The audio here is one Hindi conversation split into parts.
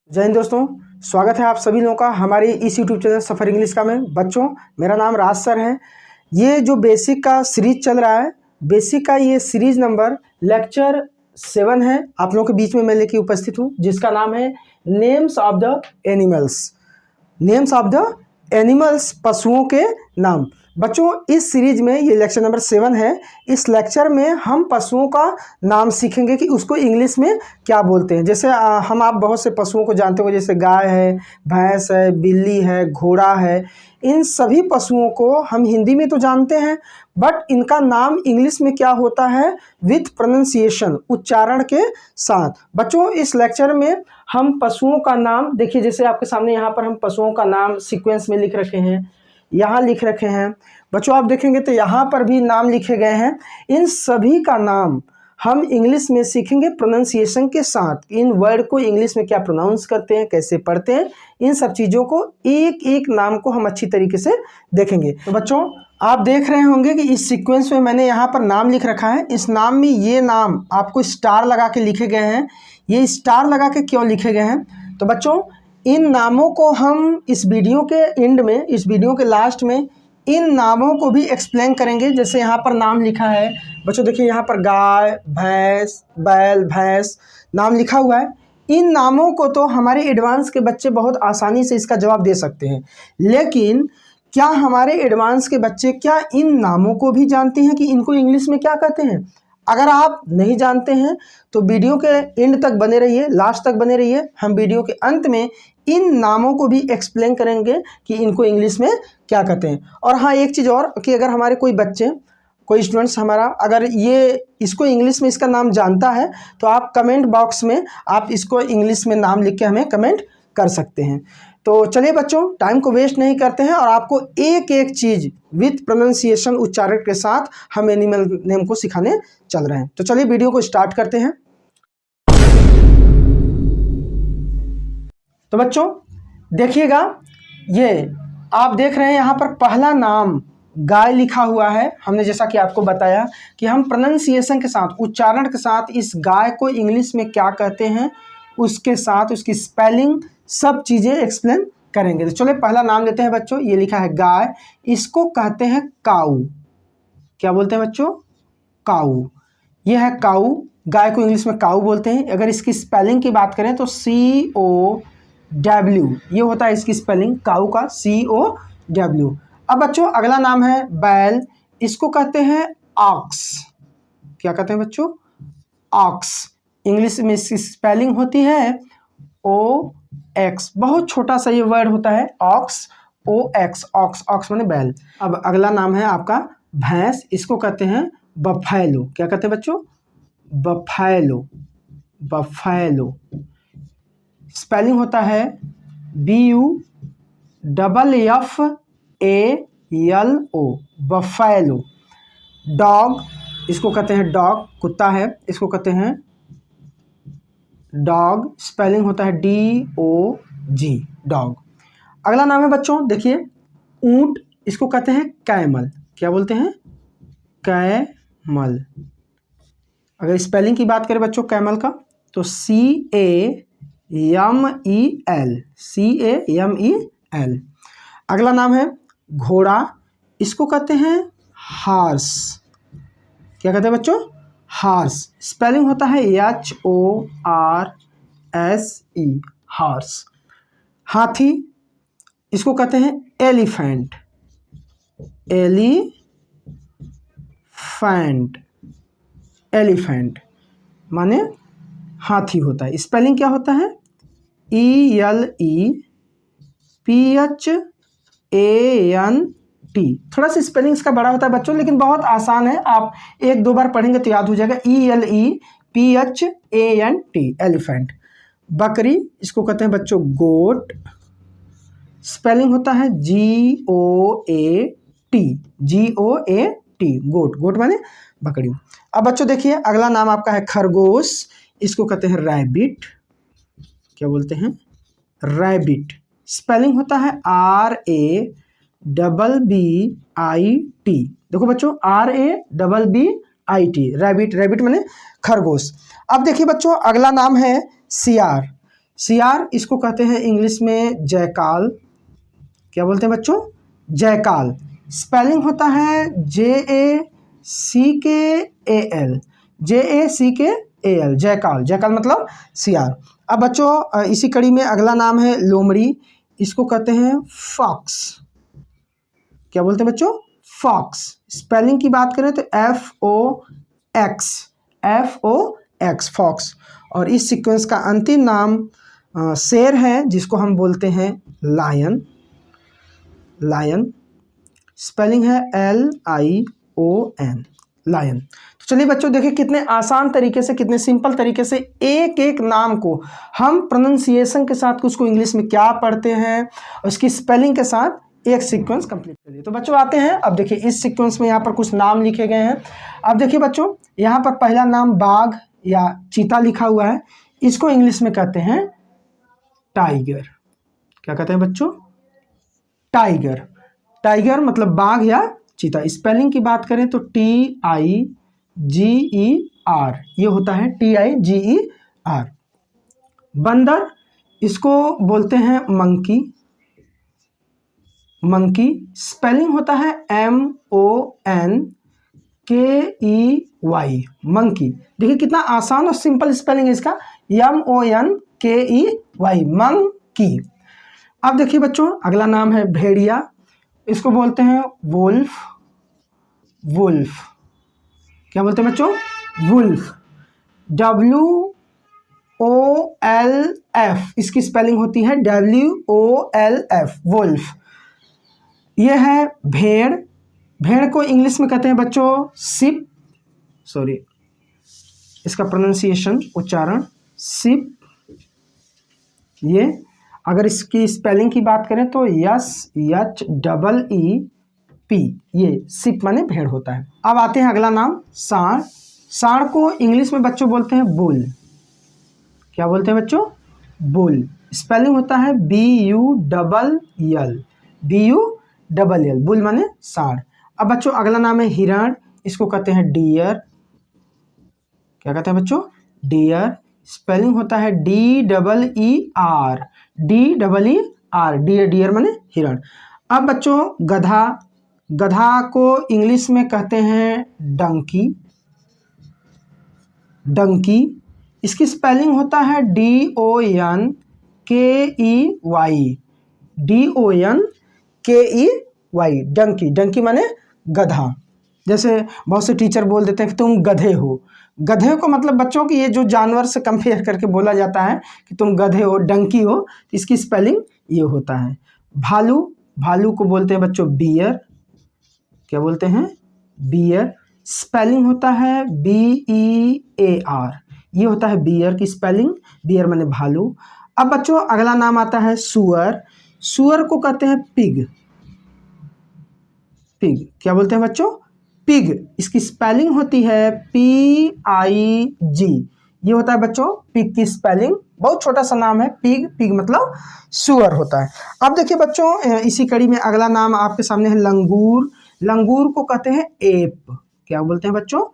जय हिंद दोस्तों, स्वागत है आप सभी लोगों का हमारे इस यूट्यूब चैनल सफ़र इंग्लिश का में। बच्चों, मेरा नाम राज सर है। ये जो बेसिक का सीरीज चल रहा है, बेसिक का ये सीरीज नंबर लेक्चर 7 है। आप लोगों के बीच में मैं लेके उपस्थित हूँ, जिसका नाम है names of the animals. Names of the animals, पशुओं के नाम। बच्चों, इस सीरीज में ये लेक्चर नंबर 7 है। इस लेक्चर में हम पशुओं का नाम सीखेंगे कि उसको इंग्लिश में क्या बोलते हैं। जैसे हम आप बहुत से पशुओं को जानते हो, जैसे गाय है, भैंस है, बिल्ली है, घोड़ा है। इन सभी पशुओं को हम हिंदी में तो जानते हैं, बट इनका नाम इंग्लिश में क्या होता है विथ प्रोनाउंसिएशन, उच्चारण के साथ। बच्चों, इस लेक्चर में हम पशुओं का नाम देखिए, जैसे आपके सामने यहाँ पर हम पशुओं का नाम सीक्वेंस में लिख रखे हैं, यहाँ लिख रखे हैं। बच्चों, आप देखेंगे तो यहाँ पर भी नाम लिखे गए हैं। इन सभी का नाम हम इंग्लिश में सीखेंगे प्रोनाउंसिएशन के साथ। इन वर्ड को इंग्लिश में क्या प्रोनाउंस करते हैं, कैसे पढ़ते हैं, इन सब चीज़ों को एक एक नाम को हम अच्छी तरीके से देखेंगे। तो बच्चों, आप देख रहे होंगे कि इस सीक्वेंस में मैंने यहाँ पर नाम लिख रखा है। इस नाम में ये नाम आपको स्टार लगा के लिखे गए हैं। ये स्टार लगा के क्यों लिखे गए हैं? तो बच्चों, इन नामों को हम इस वीडियो के एंड में, इस वीडियो के लास्ट में इन नामों को भी एक्सप्लेन करेंगे। जैसे यहाँ पर नाम लिखा है बच्चों, देखिए यहाँ पर गाय, भैंस, बैल, भैंस नाम लिखा हुआ है। इन नामों को तो हमारे एडवांस के बच्चे बहुत आसानी से इसका जवाब दे सकते हैं, लेकिन क्या हमारे एडवांस के बच्चे क्या इन नामों को भी जानते हैं कि इनको इंग्लिश में क्या कहते हैं? अगर आप नहीं जानते हैं तो वीडियो के एंड तक बने रहिए, लास्ट तक बने रहिए। हम वीडियो के अंत में इन नामों को भी एक्सप्लेन करेंगे कि इनको इंग्लिश में क्या कहते हैं। और हाँ, एक चीज़ और कि अगर हमारे कोई बच्चे, कोई स्टूडेंट्स हमारा अगर ये इसको इंग्लिश में इसका नाम जानता है, तो आप कमेंट बॉक्स में आप इसको इंग्लिश में नाम लिख के हमें कमेंट कर सकते हैं। तो चलिए बच्चों, टाइम को वेस्ट नहीं करते हैं और आपको एक एक चीज़ विथ प्रोनाउंसिएशन, उच्चारण के साथ हम एनिमल नेम को सिखाने चल रहे हैं। तो चलिए वीडियो को स्टार्ट करते हैं। तो बच्चों देखिएगा, ये आप देख रहे हैं यहाँ पर पहला नाम गाय लिखा हुआ है। हमने जैसा कि आपको बताया कि हम प्रोनाउंसिएशन के साथ, उच्चारण के साथ इस गाय को इंग्लिश में क्या कहते हैं, उसके साथ उसकी स्पेलिंग, सब चीज़ें एक्सप्लेन करेंगे। तो चलिए पहला नाम लेते हैं बच्चों। ये लिखा है गाय, इसको कहते हैं काऊ। क्या बोलते हैं बच्चों? काऊ। ये है काऊ। गाय को इंग्लिश में काऊ बोलते हैं। अगर इसकी स्पेलिंग की बात करें तो COW, ये होता है इसकी स्पेलिंग काऊ का, COW। अब बच्चों अगला नाम है बैल, इसको कहते हैं ऑक्स। क्या कहते हैं बच्चों? ऑक्स। इंग्लिश में इसकी स्पेलिंग होती है OX। बहुत छोटा सा ये वर्ड होता है ऑक्स, OX, ऑक्स। ऑक्स माने बैल। अब अगला नाम है आपका भैंस, इसको कहते हैं बफैलो। क्या कहते हैं बच्चों? बफैलो। बफैलो। स्पेलिंग होता है BUFFALO, बफैलो। डॉग, इसको कहते हैं डॉग, कुत्ता है, इसको कहते हैं डॉग। स्पेलिंग होता है DOG, डॉग। अगला नाम है बच्चों, देखिए ऊंट, इसको कहते हैं कैमल। क्या बोलते हैं? कैमल। अगर स्पेलिंग की बात करें बच्चों कैमल का, तो CAMEL। अगला नाम है घोड़ा, इसको कहते हैं हॉर्स। क्या कहते हैं बच्चों? हॉर्स। स्पेलिंग होता है HORSE, हॉर्स। हाथी, इसको कहते हैं एलिफेंट। एलिफेंट। एलिफेंट माने हाथी होता है। स्पेलिंग क्या होता है? ELEPHANT। थोड़ा सा स्पेलिंग इसका बड़ा होता है बच्चों, लेकिन बहुत आसान है। आप एक दो बार पढ़ेंगे तो याद हो जाएगा। ELEPHANT, elephant. बकरी, इसको कहते हैं बच्चों गोट। स्पेलिंग होता है GOAT, गोट। गोट माने बकरी। अब बच्चों देखिए अगला नाम आपका है खरगोश, इसको कहते हैं रैबिट। क्या बोलते हैं? रैबिट। स्पेलिंग होता है RABBIT। देखो बच्चों, RABBIT, रैबिट। रैबिट माने खरगोश। अब देखिए बच्चों अगला नाम है सियार, सियार इसको कहते हैं इंग्लिश में जयकाल। क्या बोलते हैं बच्चों? जयकाल। स्पेलिंग होता है JACKAL, JACKAL, जयकाल। जयकाल मतलब सियार। अब बच्चों इसी कड़ी में अगला नाम है लोमड़ी, इसको कहते हैं फॉक्स। क्या बोलते हैं बच्चों? फॉक्स। स्पेलिंग की बात करें तो FOX, फॉक्स। और इस सीक्वेंस का अंतिम नाम शेर है, जिसको हम बोलते हैं लायन। लायन स्पेलिंग है LION, लायन। तो चलिए बच्चों देखिए कितने आसान तरीके से, कितने सिंपल तरीके से एक एक नाम को हम प्रोनाउंसिएशन के साथ उसको इंग्लिश में क्या पढ़ते हैं और उसकी स्पेलिंग के साथ एक सीक्वेंस कंप्लीट कर लिया। तो बच्चों आते हैं, अब देखिए इस सीक्वेंस में यहाँ पर कुछ नाम लिखे गए हैं। अब देखिए बच्चों यहाँ पर पहला नाम बाघ या चीता लिखा हुआ है, इसको इंग्लिश में कहते हैं टाइगर। क्या कहते हैं बच्चों? टाइगर। टाइगर मतलब बाघ या चीता। स्पेलिंग की बात करें तो TIGER, ये होता है TIGER। बंदर इसको बोलते हैं मंकी। मंकी स्पेलिंग होता है MONKEY, मंकी। देखिए कितना आसान और सिंपल स्पेलिंग है इसका, MONKEY, मंकी। अब देखिए बच्चों अगला नाम है भेड़िया, इसको बोलते हैं वुल्फ। वुल्फ। क्या बोलते हैं बच्चों? वुल्फ। WOLF, इसकी स्पेलिंग होती है WOLF, वुल्फ। ये है भेड़। भेड़ को इंग्लिश में कहते हैं बच्चों सिप, सॉरी इसका प्रोनाउंसिएशन, उच्चारण सिप। ये अगर इसकी स्पेलिंग की बात करें तो SHEEP, ये सिप माने भेड़ होता है। अब आते हैं अगला नाम सांड। सांड को इंग्लिश में बच्चों बोलते हैं बुल। क्या बोलते हैं बच्चों? बुल। स्पेलिंग होता है BULL, बुल माने सांड। अब बच्चों अगला नाम है हिरण, इसको कहते हैं डियर। क्या कहते हैं बच्चों? डियर। स्पेलिंग होता है DEER, डियर माने हिरण। अब बच्चों गधा। गधा को इंग्लिश में कहते हैं डंकी। डंकी। इसकी स्पेलिंग होता है DONKEY, डंकी। डंकी माने गधा। जैसे बहुत से टीचर बोल देते हैं कि तुम गधे हो। गधे को मतलब बच्चों की ये जो जानवर से कंपेयर करके बोला जाता है कि तुम गधे हो, डंकी हो, तो इसकी स्पेलिंग ये होता है। भालू। भालू को बोलते हैं बच्चों बियर। क्या बोलते हैं? बियर। स्पेलिंग होता है BEAR, ये होता है बियर की स्पेलिंग। बियर माने भालू। अब बच्चों अगला नाम आता है सुअर। सुअर को कहते हैं पिग। पिग। क्या बोलते हैं बच्चों? पिग। इसकी स्पेलिंग होती है PIG, ये होता है बच्चों पिग की स्पेलिंग। बहुत छोटा सा नाम है पिग। पिग मतलब सुअर होता है। अब देखिए बच्चों इसी कड़ी में अगला नाम आपके सामने है लंगूर। लंगूर को कहते हैं एप। क्या बोलते हैं बच्चों?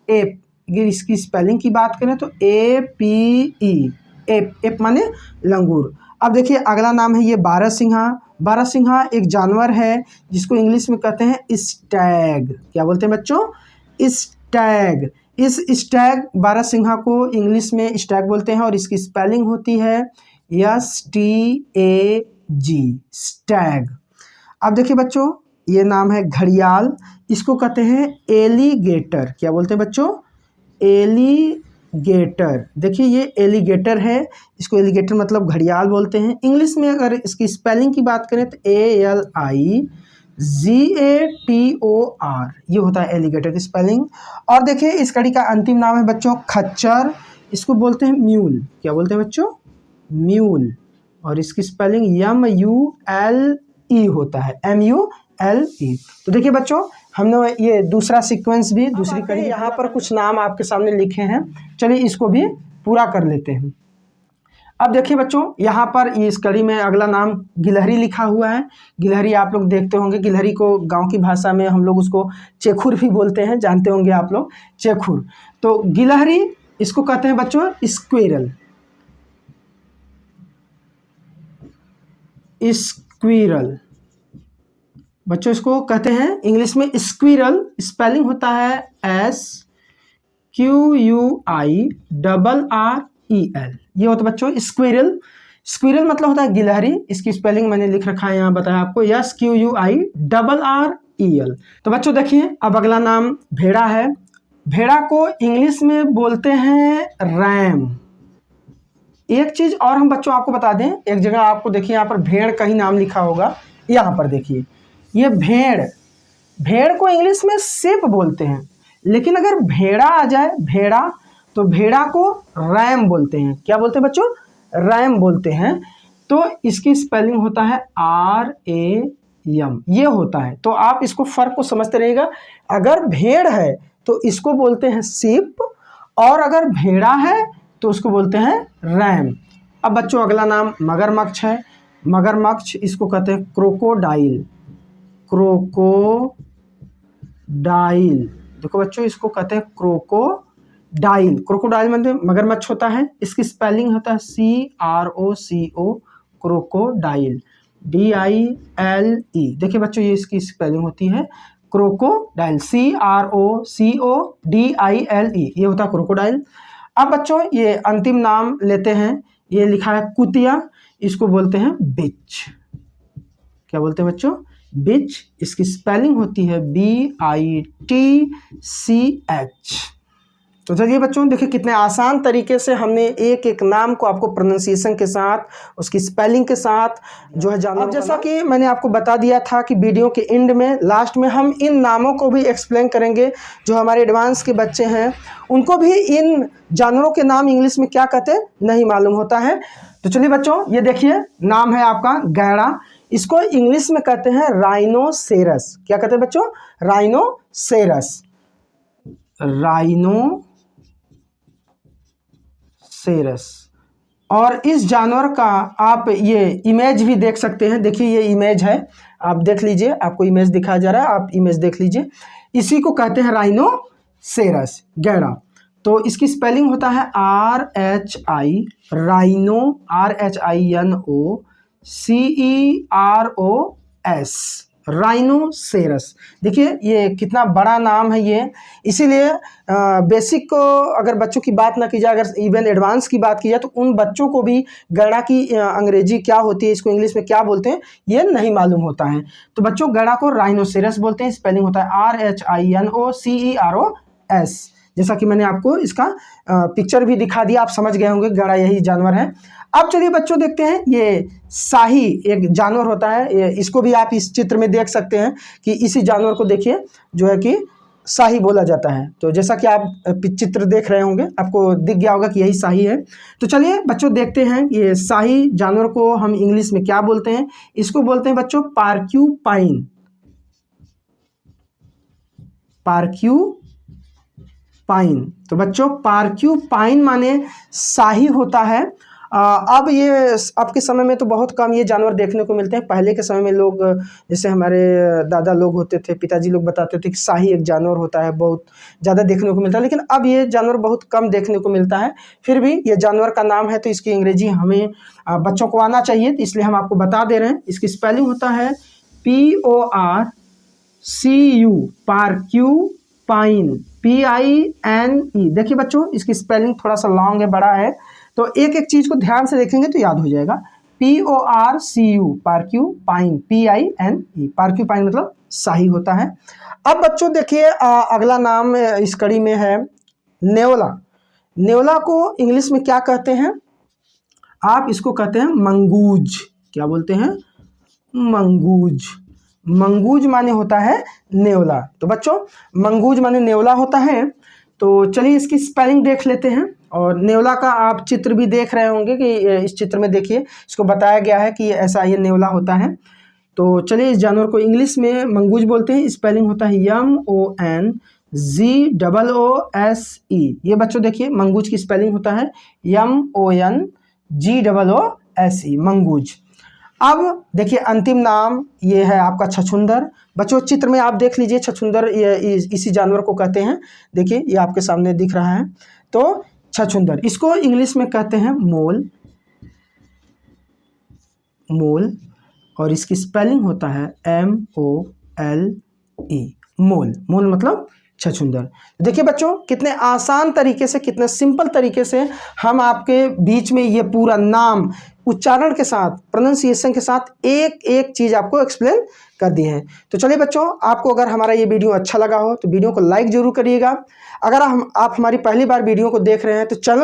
एप। अगर इसकी स्पेलिंग की बात करें तो APE, एप। एप माने लंगूर। अब देखिए अगला नाम है ये बारहसिंहा। बारहसिंहा एक जानवर है जिसको इंग्लिश में कहते हैं स्टैग। क्या बोलते हैं बच्चों? स्टैग। इस स्टैग बारहसिंहा को इंग्लिश में स्टैग बोलते हैं और इसकी स्पेलिंग होती है STAG, स्टैग। अब देखिए बच्चों ये नाम है घड़ियाल, इसको कहते हैं एलिगेटर। क्या बोलते हैं बच्चों? एलिगेटर। देखिए ये एलिगेटर है, इसको एलिगेटर मतलब घड़ियाल बोलते हैं। इंग्लिश में अगर इसकी स्पेलिंग की बात करें तो ALIGATOR, ये होता है एलिगेटर की स्पेलिंग। और देखिए इस कड़ी का अंतिम नाम है बच्चों खच्चर, इसको बोलते हैं म्यूल। क्या बोलते हैं बच्चों? म्यूल। और इसकी स्पेलिंग MULE होता है, MULE। तो देखिए बच्चों हमने ये दूसरा सीक्वेंस भी, दूसरी कड़ी, यहाँ पर कुछ नाम आपके सामने लिखे हैं, चलिए इसको भी पूरा कर लेते हैं। अब देखिए बच्चों यहाँ पर इस कड़ी में अगला नाम गिलहरी लिखा हुआ है। गिलहरी आप लोग देखते होंगे, गिलहरी को गांव की भाषा में हम लोग उसको चेखुर भी बोलते हैं, जानते होंगे आप लोग, चेखुर। तो गिलहरी इसको कहते हैं बच्चों स्क्वेरल। स्क्विरल। बच्चों इसको कहते हैं इंग्लिश में स्क्विरल, स्पेलिंग होता है SQUIRREL। ये होता है बच्चों स्क्विरल। स्क्विरल मतलब होता है गिलहरी। इसकी स्पेलिंग मैंने लिख रखा है यहाँ, बताया आपको, SQUIRREL। तो बच्चों देखिए अब अगला नाम भेड़ा है। भेड़ा को इंग्लिश में बोलते हैं रैम। एक चीज और हम बच्चों आपको बता दें, एक जगह आपको देखिए यहाँ पर भेड़ का ही नाम लिखा होगा, यहाँ पर देखिए ये भेड़, भेड़ को इंग्लिश में शिप बोलते हैं, लेकिन अगर भेड़ा आ जाए भेड़ा, तो भेड़ा को रैम बोलते हैं। क्या बोलते हैं बच्चों? रैम बोलते हैं। तो इसकी स्पेलिंग होता है RAM, ये होता है। तो आप इसको फर्क को समझते रहिएगा। अगर भेड़ है तो इसको बोलते हैं शिप, और अगर भेड़ा है तो उसको बोलते हैं रैम। अब बच्चों अगला नाम मगरमच्छ है। मगरमच्छ इसको कहते हैं क्रोकोडाइल। क्रोकोडाइल, देखो बच्चों इसको कहते हैं क्रोकोडाइल। क्रोकोडाइल मतलब मगरमच्छ होता है। इसकी स्पेलिंग होता है CROCO, क्रोकोडाइल, DILE। देखिए बच्चों ये इसकी स्पेलिंग होती है क्रोकोडाइल, CROCODILE, ये होता है क्रोकोडाइल। अब बच्चों ये अंतिम नाम लेते हैं, ये लिखा है कुतिया, इसको बोलते हैं बिच। क्या बोलते हैं बच्चों? बिच। इसकी स्पेलिंग होती है BITCH। तो चलिए बच्चों देखिए कितने आसान तरीके से हमने एक एक नाम को आपको प्रोनाउंसिएशन के साथ, उसकी स्पेलिंग के साथ जो है जाना। अब जैसा कि मैंने आपको बता दिया था कि वीडियो के एंड में, लास्ट में हम इन नामों को भी एक्सप्लेन करेंगे। जो हमारे एडवांस के बच्चे हैं उनको भी इन जानवरों के नाम इंग्लिश में क्या कहते हैं नहीं मालूम होता है। तो चलिए बच्चों ये देखिए नाम है आपका गैड़ा। इसको इंग्लिश में कहते हैं राइनोसेरस। क्या कहते हैं बच्चों? राइनोसेरस। राइनोसेरस। और इस जानवर का आप ये इमेज भी देख सकते हैं। देखिए ये इमेज है, आप देख लीजिए, आपको इमेज दिखाया जा रहा है, आप इमेज देख लीजिए। इसी को कहते हैं राइनोसेरस, गैड़ा। तो इसकी स्पेलिंग होता है RHI, राइनो, RHINOCEROS, राइनोसेरस। देखिए ये कितना बड़ा नाम है ये। इसीलिए बेसिक को अगर बच्चों की बात ना की जाए, अगर इवन एडवांस की बात की जाए, तो उन बच्चों को भी गैड़ा की अंग्रेजी क्या होती है, इसको इंग्लिश में क्या बोलते हैं, ये नहीं मालूम होता है। तो बच्चों गैड़ा को राइनोसेरस बोलते हैं। स्पेलिंग होता है RHINOCEROS। जैसा कि मैंने आपको इसका पिक्चर भी दिखा दिया, आप समझ गए होंगे गैड़ा यही जानवर है। अब चलिए बच्चों देखते हैं ये शाही एक जानवर होता है। इसको भी आप इस चित्र में देख सकते हैं कि इसी जानवर को देखिए जो है कि शाही बोला जाता है। तो जैसा कि आप चित्र देख रहे होंगे, आपको दिख गया होगा कि यही शाही है। तो चलिए बच्चों देखते हैं ये शाही जानवर को हम इंग्लिश में क्या बोलते हैं। इसको बोलते हैं बच्चों पार्क्यूपाइन। पार्क्यूपाइन। तो बच्चों पार्क्यूपाइन माने शाही होता है। अब ये अब के समय में तो बहुत कम ये जानवर देखने को मिलते हैं। पहले के समय में लोग, जैसे हमारे दादा लोग होते थे, पिताजी लोग बताते थे कि शाही एक जानवर होता है, बहुत ज़्यादा देखने को मिलता है। लेकिन अब ये जानवर बहुत कम देखने को मिलता है। फिर भी ये जानवर का नाम है तो इसकी अंग्रेजी हमें बच्चों को आना चाहिए, तो इसलिए हम आपको बता दे रहे हैं। इसकी स्पेलिंग होता है PORCU, पार्क्यूपाइन, PINE। देखिए बच्चों इसकी स्पेलिंग थोड़ा सा लॉन्ग है, बड़ा है, तो एक एक चीज को ध्यान से देखेंगे तो याद हो जाएगा। PORCU, पार्क्यूपाइन, PINE, पार्क्यूपाइन मतलब शाही होता है। अब बच्चों देखिए अगला नाम इस कड़ी में है नेवला। नेवला को इंग्लिश में क्या कहते हैं? आप इसको कहते हैं मंगूज। क्या बोलते हैं? मंगूज। मंगूज माने होता है नेवला। तो बच्चों मंगूज माने नेवला होता है। तो चलिए इसकी स्पेलिंग देख लेते हैं। और नेवला का आप चित्र भी देख रहे होंगे कि इस चित्र में देखिए इसको बताया गया है कि ऐसा ये नेवला होता है। तो चलिए इस जानवर को इंग्लिश में मंगूज बोलते हैं। स्पेलिंग होता है MONGOOSE। ये बच्चों देखिए मंगूज की स्पेलिंग होता है MONGOOSE, मंगूज। अब देखिए अंतिम नाम ये है आपका छछूंदर। बच्चों चित्र में आप देख लीजिए, छछूंदर ये इसी जानवर को कहते हैं। देखिए ये आपके सामने दिख रहा है। तो छछूंदर, इसको इंग्लिश में कहते हैं मोल। मोल। और इसकी स्पेलिंग होता है MOLE, मोल। मोल मतलब छछूंदर। देखिए बच्चों, कितने आसान तरीके से, कितने सिंपल तरीके से हम आपके बीच में ये पूरा नाम उच्चारण के साथ, प्रोनाउंसिएशन के साथ एक एक चीज़ आपको एक्सप्लेन कर दी है। तो चलिए बच्चों, आपको अगर हमारा ये वीडियो अच्छा लगा हो तो वीडियो को लाइक जरूर करिएगा। अगर आप हमारी पहली बार वीडियो को देख रहे हैं तो चैनल को